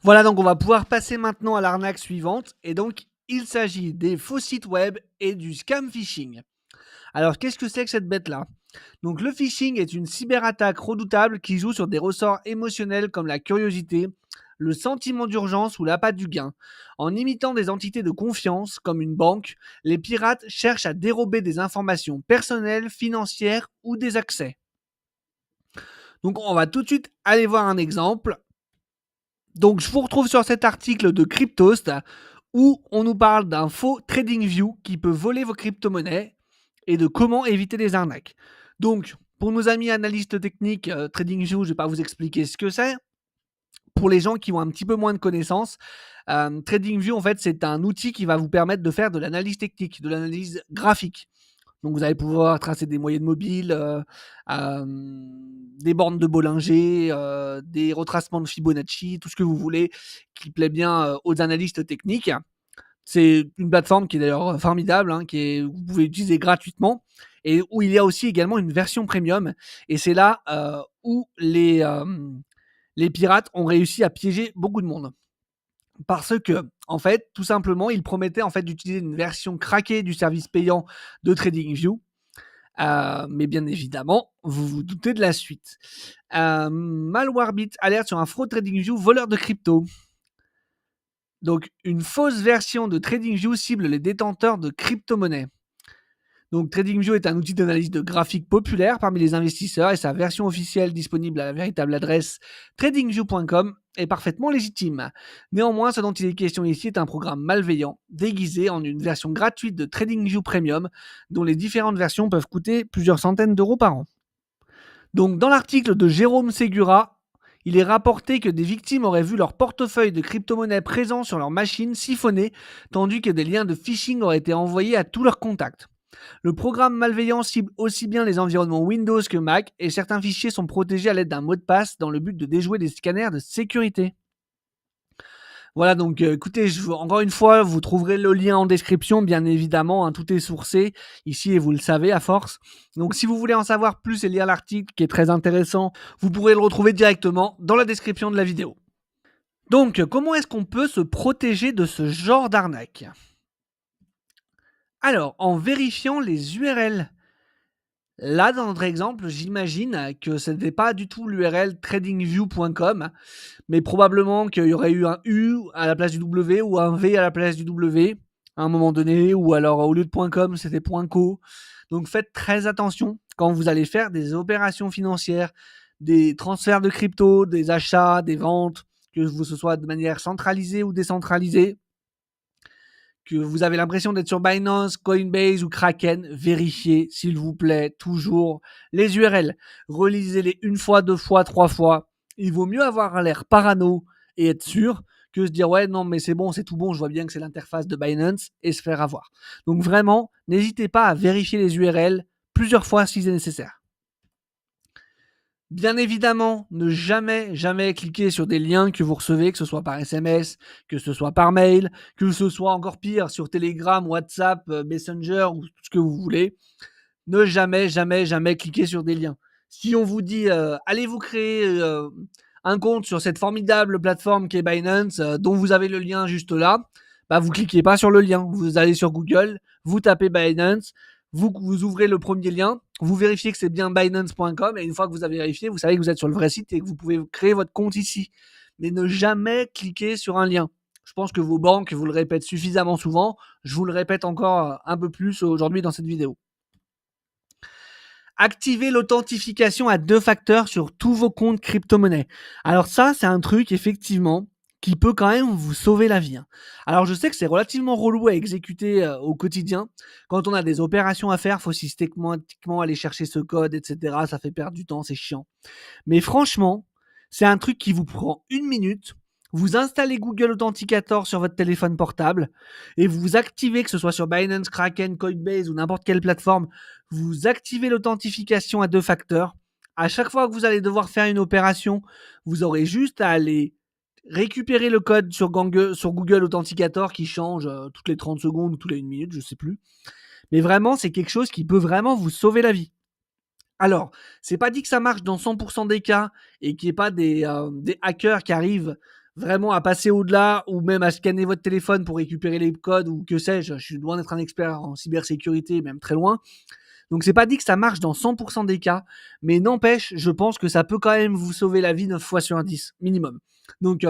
Voilà, donc on va pouvoir passer maintenant à l'arnaque suivante. Et donc, il s'agit des faux sites web et du scam phishing. Alors, qu'est-ce que c'est que cette bête-là? Donc, le phishing est une cyberattaque redoutable qui joue sur des ressorts émotionnels comme la curiosité, le sentiment d'urgence ou l'appât du gain. En imitant des entités de confiance, comme une banque, les pirates cherchent à dérober des informations personnelles, financières ou des accès. Donc, on va tout de suite aller voir un exemple. Donc, je vous retrouve sur cet article de Cryptost où on nous parle d'un faux TradingView qui peut voler vos crypto-monnaies et de comment éviter les arnaques. Donc, pour nos amis analystes techniques, TradingView, je ne vais pas vous expliquer ce que c'est. Pour les gens qui ont un petit peu moins de connaissances, TradingView, en fait, c'est un outil qui va vous permettre de faire de l'analyse technique, de l'analyse graphique. Donc, vous allez pouvoir tracer des moyennes mobiles, des bornes de Bollinger, des retracements de Fibonacci, tout ce que vous voulez qui plaît bien aux analystes techniques. C'est une plateforme qui est d'ailleurs formidable, hein, vous pouvez utiliser gratuitement et où il y a aussi également une version premium. Et c'est là où les pirates ont réussi à piéger beaucoup de monde. Parce que, en fait, tout simplement, ils promettaient en fait d'utiliser une version craquée du service payant de TradingView. Mais bien évidemment, vous vous doutez de la suite. Malwarebit alerte sur un fraud TradingView voleur de crypto. Donc, une fausse version de TradingView cible les détenteurs de crypto-monnaies. Donc, TradingView est un outil d'analyse de graphique populaire parmi les investisseurs et sa version officielle disponible à la véritable adresse tradingview.com est parfaitement légitime. Néanmoins, ce dont il est question ici est un programme malveillant, déguisé en une version gratuite de TradingView Premium, dont les différentes versions peuvent coûter plusieurs centaines d'euros par an. Donc, dans l'article de Jérôme Segura, il est rapporté que des victimes auraient vu leur portefeuille de crypto-monnaies présent sur leur machine siphonné, tandis que des liens de phishing auraient été envoyés à tous leurs contacts. Le programme malveillant cible aussi bien les environnements Windows que Mac et certains fichiers sont protégés à l'aide d'un mot de passe dans le but de déjouer des scanners de sécurité. Voilà, donc écoutez, encore une fois, vous trouverez le lien en description, bien évidemment, hein, tout est sourcé ici et vous le savez à force. Donc si vous voulez en savoir plus et lire l'article qui est très intéressant, vous pourrez le retrouver directement dans la description de la vidéo. Donc, comment est-ce qu'on peut se protéger de ce genre d'arnaque? Alors, en vérifiant les URL. Là, dans notre exemple, j'imagine que ce n'était pas du tout l'URL tradingview.com, mais probablement qu'il y aurait eu un U à la place du W ou un V à la place du W à un moment donné, ou alors au lieu de .com, c'était .co. Donc faites très attention quand vous allez faire des opérations financières, des transferts de crypto, des achats, des ventes, que ce soit de manière centralisée ou décentralisée, que vous avez l'impression d'être sur Binance, Coinbase ou Kraken, vérifiez, s'il vous plaît, toujours les URL. Relisez-les une fois, deux fois, trois fois. Il vaut mieux avoir l'air parano et être sûr que se dire ouais, non, mais c'est bon, c'est tout bon, je vois bien que c'est l'interface de Binance et se faire avoir. Donc vraiment, n'hésitez pas à vérifier les URL plusieurs fois si c'est nécessaire. Bien évidemment, ne jamais, jamais cliquer sur des liens que vous recevez, que ce soit par SMS, que ce soit par mail, que ce soit encore pire sur Telegram, WhatsApp, Messenger ou tout ce que vous voulez. Ne jamais, jamais, jamais cliquer sur des liens. Si on vous dit allez vous créer un compte sur cette formidable plateforme qui est Binance, dont vous avez le lien juste là, bah vous cliquez pas sur le lien. Vous allez sur Google, vous tapez Binance, vous ouvrez le premier lien, vous vérifiez que c'est bien Binance.com et une fois que vous avez vérifié, vous savez que vous êtes sur le vrai site et que vous pouvez créer votre compte ici. Mais ne jamais cliquer sur un lien. Je pense que vos banques vous le répètent suffisamment souvent. Je vous le répète encore un peu plus aujourd'hui dans cette vidéo. Activez l'authentification à 2 facteurs sur tous vos comptes crypto-monnaies. Alors ça, c'est un truc effectivement qui peut quand même vous sauver la vie, hein. Alors je sais que c'est relativement relou à exécuter au quotidien. Quand on a des opérations à faire, il faut systématiquement aller chercher ce code, etc. Ça fait perdre du temps, c'est chiant. Mais franchement, c'est un truc qui vous prend 1 minute. Vous installez Google Authenticator sur votre téléphone portable et vous activez, que ce soit sur Binance, Kraken, Coinbase ou n'importe quelle plateforme, vous activez l'authentification à 2 facteurs. À chaque fois que vous allez devoir faire une opération, vous aurez juste à aller récupérer le code sur Google Authenticator qui change toutes les 30 secondes ou toutes les 1 minute, je ne sais plus. Mais vraiment, c'est quelque chose qui peut vraiment vous sauver la vie. Alors, c'est pas dit que ça marche dans 100% des cas et qu'il n'y ait pas des hackers qui arrivent vraiment à passer au-delà ou même à scanner votre téléphone pour récupérer les codes ou que sais-je. Je suis loin d'être un expert en cybersécurité, même très loin. Donc c'est pas dit que ça marche dans 100% des cas, mais n'empêche, je pense que ça peut quand même vous sauver la vie 9 fois sur 10, minimum. Donc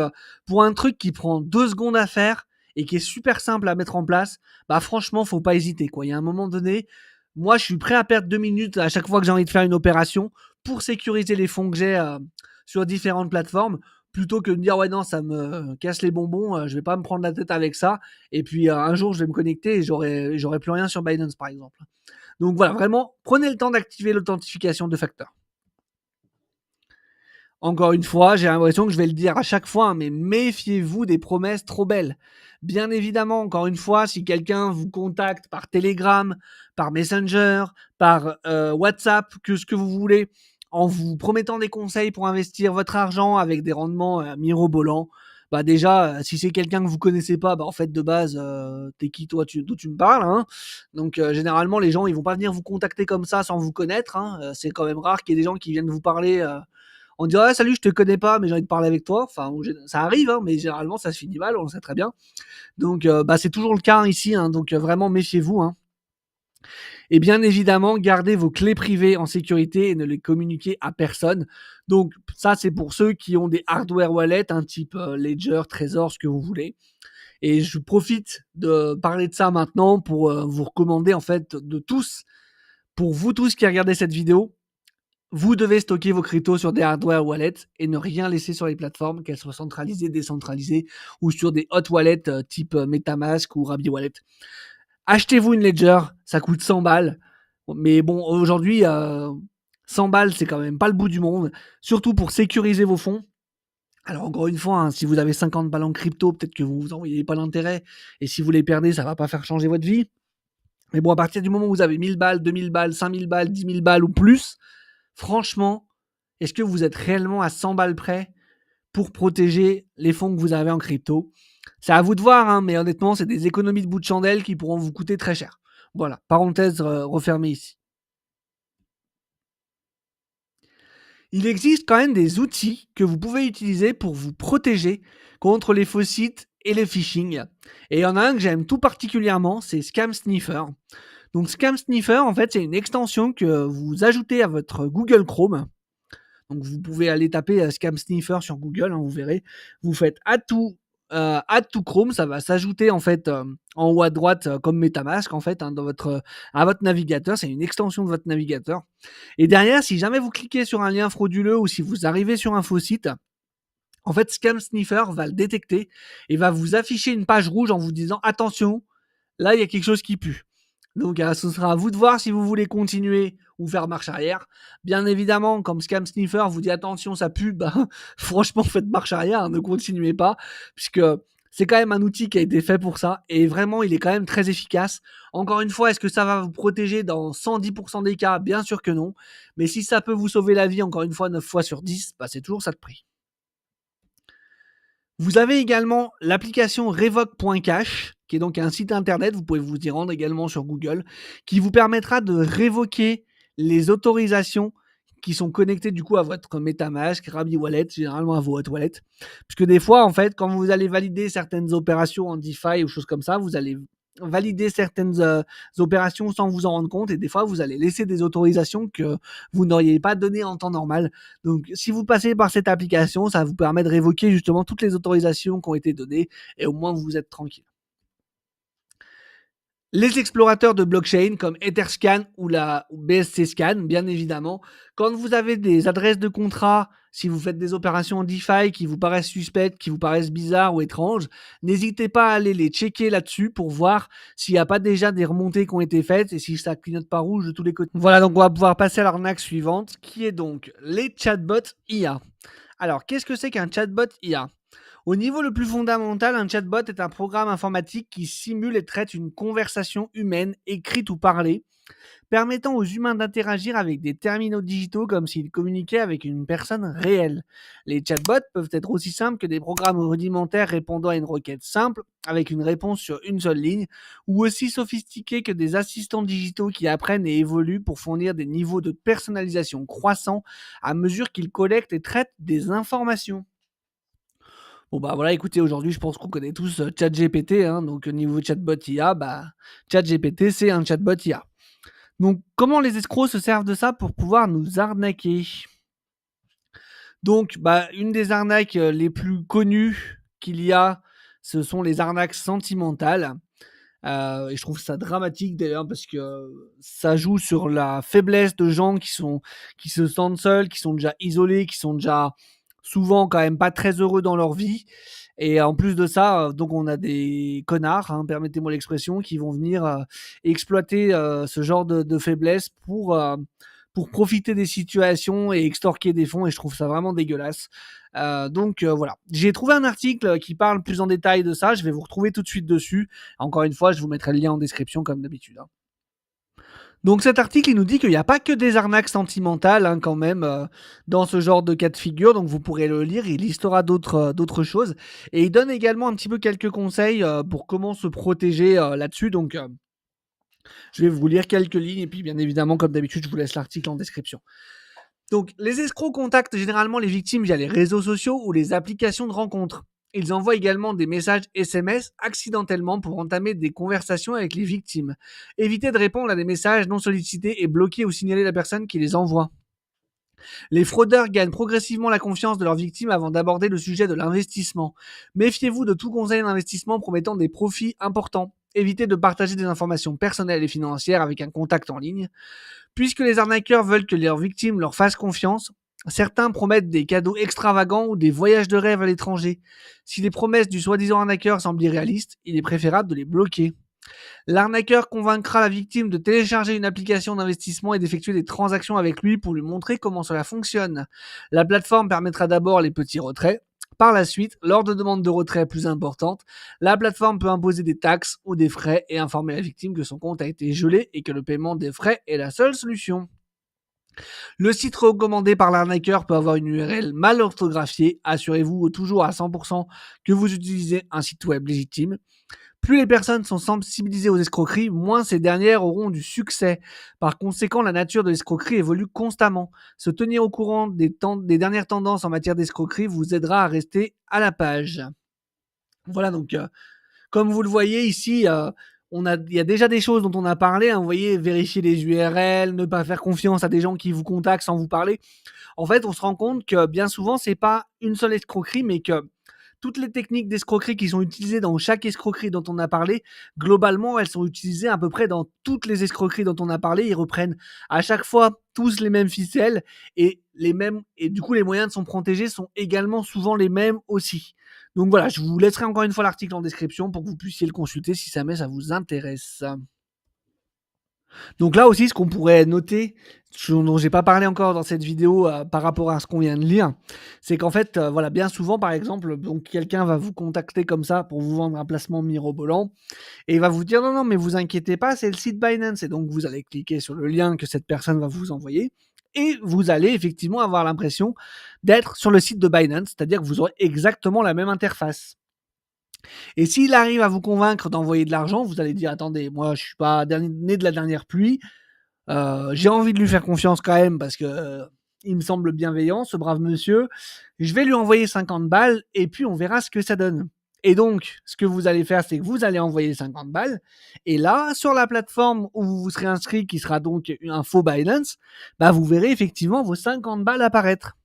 pour un truc qui prend 2 secondes à faire et qui est super simple à mettre en place, bah franchement, faut pas hésiter, quoi. Il y a un moment donné, moi je suis prêt à perdre 2 minutes à chaque fois que j'ai envie de faire une opération pour sécuriser les fonds que j'ai sur différentes plateformes plutôt que de me dire ouais non ça me casse les bonbons, je vais pas me prendre la tête avec ça et puis un jour je vais me connecter et j'aurai plus rien sur Binance par exemple. Donc voilà, vraiment, prenez le temps d'activer l'authentification de facteurs. Encore une fois, j'ai l'impression que je vais le dire à chaque fois, hein, mais méfiez-vous des promesses trop belles. Bien évidemment, encore une fois, si quelqu'un vous contacte par Telegram, par Messenger, par WhatsApp, que ce que vous voulez, en vous promettant des conseils pour investir votre argent avec des rendements mirobolants, bah déjà, si c'est quelqu'un que vous connaissez pas, bah en fait de base, t'es qui toi, d'où tu me parles, hein. Donc généralement, les gens, ils vont pas venir vous contacter comme ça sans vous connaître, hein. C'est quand même rare qu'il y ait des gens qui viennent vous parler. On dit ouais, salut, je te connais pas, mais j'ai envie de parler avec toi. Enfin, ça arrive, hein, mais généralement ça se finit mal, on le sait très bien. Donc, bah, c'est toujours le cas hein, ici, hein, donc vraiment méfiez-vous. Hein. Et bien évidemment, gardez vos clés privées en sécurité et ne les communiquez à personne. Donc, ça, c'est pour ceux qui ont des hardware wallets, un type Ledger, Trésor, ce que vous voulez. Et je profite de parler de ça maintenant pour vous recommander en fait de tous, pour vous tous qui regardez cette vidéo, vous devez stocker vos cryptos sur des hardware wallets et ne rien laisser sur les plateformes, qu'elles soient centralisées, décentralisées ou sur des hot wallets type MetaMask ou Rabi Wallet. Achetez-vous une Ledger, ça coûte 100 balles. Mais bon, aujourd'hui, 100 balles, c'est quand même pas le bout du monde, surtout pour sécuriser vos fonds. Alors encore une fois, hein, si vous avez 50 balles en crypto, peut-être que vous n'en voyez pas l'intérêt. Et si vous les perdez, ça va pas faire changer votre vie. Mais bon, à partir du moment où vous avez 1000 balles, 2000 balles, 5000 balles, 10 000 balles ou plus, franchement, est-ce que vous êtes réellement à 100 balles près pour protéger les fonds que vous avez en crypto? C'est à vous de voir, hein, mais honnêtement, c'est des économies de bout de chandelle qui pourront vous coûter très cher. Voilà, parenthèse refermée ici. Il existe quand même des outils que vous pouvez utiliser pour vous protéger contre les faux sites et les phishing. Et il y en a un que j'aime tout particulièrement, c'est Scam Sniffer. Donc Scam Sniffer, en fait, c'est une extension que vous ajoutez à votre Google Chrome. Donc vous pouvez aller taper Scam Sniffer sur Google, hein, vous verrez. Vous faites add to Chrome, ça va s'ajouter en fait en haut à droite comme MetaMask en fait hein, à votre navigateur. C'est une extension de votre navigateur. Et derrière, si jamais vous cliquez sur un lien frauduleux ou si vous arrivez sur un faux site, en fait Scam Sniffer va le détecter et va vous afficher une page rouge en vous disant attention, là il y a quelque chose qui pue. Donc ce sera à vous de voir si vous voulez continuer ou faire marche arrière. Bien évidemment, comme Scam Sniffer vous dit attention, ça pue, bah, franchement, faites marche arrière, hein, ne continuez pas, puisque c'est quand même un outil qui a été fait pour ça, et vraiment, il est quand même très efficace. Encore une fois, est-ce que ça va vous protéger dans 110% des cas? Bien sûr que non. Mais si ça peut vous sauver la vie, encore une fois, 9 fois sur 10, bah, c'est toujours ça de prix. Vous avez également l'application Revoke.cash, qui est donc un site internet, vous pouvez vous y rendre également sur Google, qui vous permettra de révoquer les autorisations qui sont connectées du coup à votre MetaMask, Rabi Wallet, généralement à vos hot wallets. Puisque des fois, en fait, quand vous allez valider certaines opérations en DeFi ou choses comme ça, vous allez valider certaines opérations sans vous en rendre compte et des fois, vous allez laisser des autorisations que vous n'auriez pas données en temps normal. Donc, si vous passez par cette application, ça vous permet de révoquer justement toutes les autorisations qui ont été données et au moins vous êtes tranquille. Les explorateurs de blockchain comme Etherscan ou la BSC Scan, bien évidemment, quand vous avez des adresses de contrat, si vous faites des opérations en DeFi qui vous paraissent suspectes, qui vous paraissent bizarres ou étranges, n'hésitez pas à aller les checker là-dessus pour voir s'il n'y a pas déjà des remontées qui ont été faites et si ça clignote pas rouge de tous les côtés. Voilà, donc on va pouvoir passer à l'arnaque suivante, qui est donc les chatbots IA. Alors, qu'est-ce que c'est qu'un chatbot IA? Au niveau le plus fondamental, un chatbot est un programme informatique qui simule et traite une conversation humaine, écrite ou parlée, permettant aux humains d'interagir avec des terminaux digitaux comme s'ils communiquaient avec une personne réelle. Les chatbots peuvent être aussi simples que des programmes rudimentaires répondant à une requête simple, avec une réponse sur une seule ligne, ou aussi sophistiqués que des assistants digitaux qui apprennent et évoluent pour fournir des niveaux de personnalisation croissants à mesure qu'ils collectent et traitent des informations. Bon, bah, voilà, écoutez, aujourd'hui, je pense qu'on connaît tous, ChatGPT, hein, donc niveau chatbot IA, bah, ChatGPT, c'est un chatbot IA. Donc comment les escrocs se servent de ça pour pouvoir nous arnaquer? Donc, bah, une des arnaques, les plus connues qu'il y a, ce sont les arnaques sentimentales. Et je trouve ça dramatique d'ailleurs parce que ça joue sur la faiblesse de gens qui se sentent seuls, qui sont déjà isolés, qui sont déjà souvent quand même pas très heureux dans leur vie. Et en plus de ça, donc on a des connards, hein, permettez-moi l'expression, qui vont venir exploiter ce genre de faiblesse pour profiter des situations et extorquer des fonds. Et je trouve ça vraiment dégueulasse. Donc voilà. J'ai trouvé un article qui parle plus en détail de ça. Je vais vous retrouver tout de suite dessus. Encore une fois, je vous mettrai le lien en description comme d'habitude, hein. Donc cet article, il nous dit qu'il n'y a pas que des arnaques sentimentales, hein, quand même, dans ce genre de cas de figure. Donc vous pourrez le lire, il listera d'autres choses. Et il donne également un petit peu quelques conseils pour comment se protéger là-dessus. Donc je vais vous lire quelques lignes et puis bien évidemment, comme d'habitude, je vous laisse l'article en description. Donc, les escrocs contactent généralement les victimes via les réseaux sociaux ou les applications de rencontres. Ils envoient également des messages SMS accidentellement pour entamer des conversations avec les victimes. Évitez de répondre à des messages non sollicités et bloquer ou signaler la personne qui les envoie. Les fraudeurs gagnent progressivement la confiance de leurs victimes avant d'aborder le sujet de l'investissement. Méfiez-vous de tout conseil d'investissement promettant des profits importants. Évitez de partager des informations personnelles et financières avec un contact en ligne. Puisque les arnaqueurs veulent que leurs victimes leur fassent confiance, certains promettent des cadeaux extravagants ou des voyages de rêve à l'étranger. Si les promesses du soi-disant arnaqueur semblent irréalistes, il est préférable de les bloquer. L'arnaqueur convaincra la victime de télécharger une application d'investissement et d'effectuer des transactions avec lui pour lui montrer comment cela fonctionne. La plateforme permettra d'abord les petits retraits. Par la suite, lors de demandes de retrait plus importantes, la plateforme peut imposer des taxes ou des frais et informer la victime que son compte a été gelé et que le paiement des frais est la seule solution. Le site recommandé par l'arnaqueur peut avoir une URL mal orthographiée. Assurez-vous toujours à 100% que vous utilisez un site web légitime. Plus les personnes sont sensibilisées aux escroqueries, moins ces dernières auront du succès. Par conséquent, la nature de l'escroquerie évolue constamment. Se tenir au courant des dernières tendances en matière d'escroquerie vous aidera à rester à la page. Voilà, donc comme vous le voyez ici, il y a déjà des choses dont on a parlé, hein, vous voyez, vérifier les URL, ne pas faire confiance à des gens qui vous contactent sans vous parler. En fait, on se rend compte que bien souvent, c'est pas une seule escroquerie, mais que toutes les techniques d'escroquerie qui sont utilisées dans chaque escroquerie dont on a parlé, globalement, elles sont utilisées à peu près dans toutes les escroqueries dont on a parlé. Ils reprennent à chaque fois tous les mêmes ficelles et du coup, les moyens de s'en protéger sont également souvent les mêmes aussi. Donc voilà, je vous laisserai encore une fois l'article en description pour que vous puissiez le consulter si jamais ça vous intéresse. Donc là aussi, ce qu'on pourrait noter, dont j'ai pas parlé encore dans cette vidéo par rapport à ce qu'on vient de lire, c'est qu'en fait, voilà, bien souvent, par exemple, donc quelqu'un va vous contacter comme ça pour vous vendre un placement mirobolant et il va vous dire non, non, mais vous inquiétez pas, c'est le site Binance. Et donc vous allez cliquer sur le lien que cette personne va vous envoyer et vous allez effectivement avoir l'impression d'être sur le site de Binance, c'est-à-dire que vous aurez exactement la même interface. Et s'il arrive à vous convaincre d'envoyer de l'argent, vous allez dire attendez, moi je suis pas né de la dernière pluie, j'ai envie de lui faire confiance quand même parce que il me semble bienveillant, ce brave monsieur. Je vais lui envoyer 50 balles et puis on verra ce que ça donne. Et donc, ce que vous allez faire, c'est que vous allez envoyer 50 balles. Et là, sur la plateforme où vous vous serez inscrit, qui sera donc un faux Binance, bah, vous verrez effectivement vos 50 balles apparaître.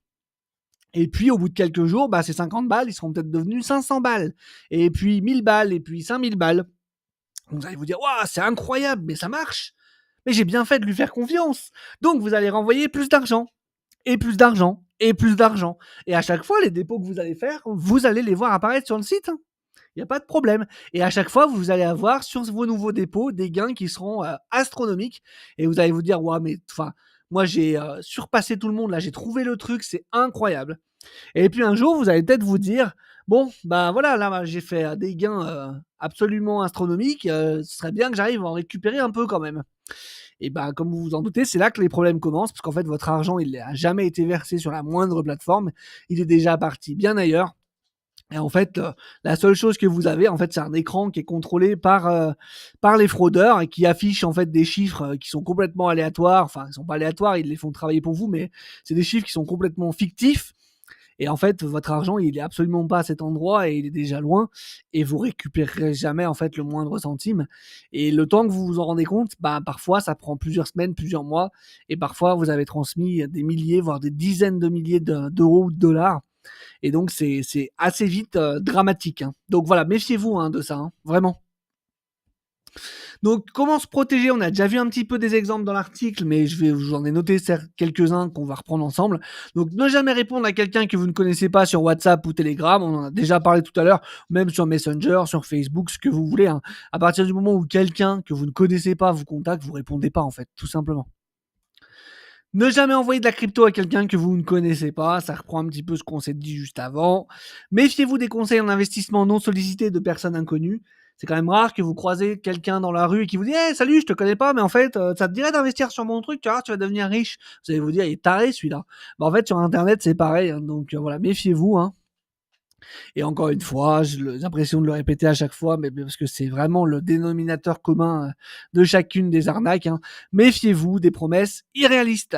Et puis, au bout de quelques jours, bah, ces 50 balles, ils seront peut-être devenus 500 balles. Et puis 1000 balles, et puis 5000 balles. Donc, vous allez vous dire, waouh, c'est incroyable, mais ça marche. Mais j'ai bien fait de lui faire confiance. Donc, vous allez renvoyer plus d'argent, et plus d'argent, et plus d'argent. Et à chaque fois, les dépôts que vous allez faire, vous allez les voir apparaître sur le site. Il n'y a pas de problème. Et à chaque fois, vous allez avoir sur vos nouveaux dépôts des gains qui seront astronomiques. Et vous allez vous dire, ouais, mais enfin, moi j'ai surpassé tout le monde là, j'ai trouvé le truc, c'est incroyable. Et puis un jour, vous allez peut-être vous dire, bon, bah voilà, là j'ai fait des gains absolument astronomiques, ce serait bien que j'arrive à en récupérer un peu quand même. Et bah comme vous vous en doutez, c'est là que les problèmes commencent, parce qu'en fait votre argent, il n'a jamais été versé sur la moindre plateforme, il est déjà parti bien ailleurs. Et en fait, la seule chose que vous avez, en fait, c'est un écran qui est contrôlé par les fraudeurs et qui affiche en fait des chiffres qui sont complètement aléatoires. Enfin, ils sont pas aléatoires, ils les font travailler pour vous, mais c'est des chiffres qui sont complètement fictifs. et en fait, votre argent, il est absolument pas à cet endroit et il est déjà loin et vous récupérerez jamais, en fait, le moindre centime et le temps que vous vous en rendez compte, bah, parfois, ça prend plusieurs semaines, plusieurs mois et parfois, vous avez transmis des milliers, voire des dizaines de milliers d'euros ou de dollars et donc c'est assez vite, dramatique, hein. Donc voilà, méfiez-vous, hein, de ça, hein, vraiment. Donc, comment se protéger? On a déjà vu un petit peu des exemples dans l'article, mais j'en ai noté quelques-uns qu'on va reprendre ensemble. Donc, ne jamais répondre à quelqu'un que vous ne connaissez pas sur WhatsApp ou Telegram. On en a déjà parlé tout à l'heure, même sur Messenger, sur Facebook, ce que vous voulez, hein. À partir du moment où quelqu'un que vous ne connaissez pas vous contacte, vous répondez pas, en fait, tout simplement. Ne jamais envoyer de la crypto à quelqu'un que vous ne connaissez pas, ça reprend un petit peu ce qu'on s'est dit juste avant. Méfiez-vous des conseils en investissement non sollicités de personnes inconnues. C'est quand même rare que vous croisez quelqu'un dans la rue et qui vous dit «Hey, salut, je te connais pas, mais en fait, ça te dirait d'investir sur mon truc, tu vois, tu vas devenir riche». Vous allez vous dire «Il est taré celui-là». Bah, en fait, sur internet, c'est pareil, hein, donc voilà, méfiez-vous, hein. Et encore une fois, j'ai l'impression de le répéter à chaque fois, mais parce que c'est vraiment le dénominateur commun de chacune des arnaques, hein. Méfiez-vous des promesses irréalistes.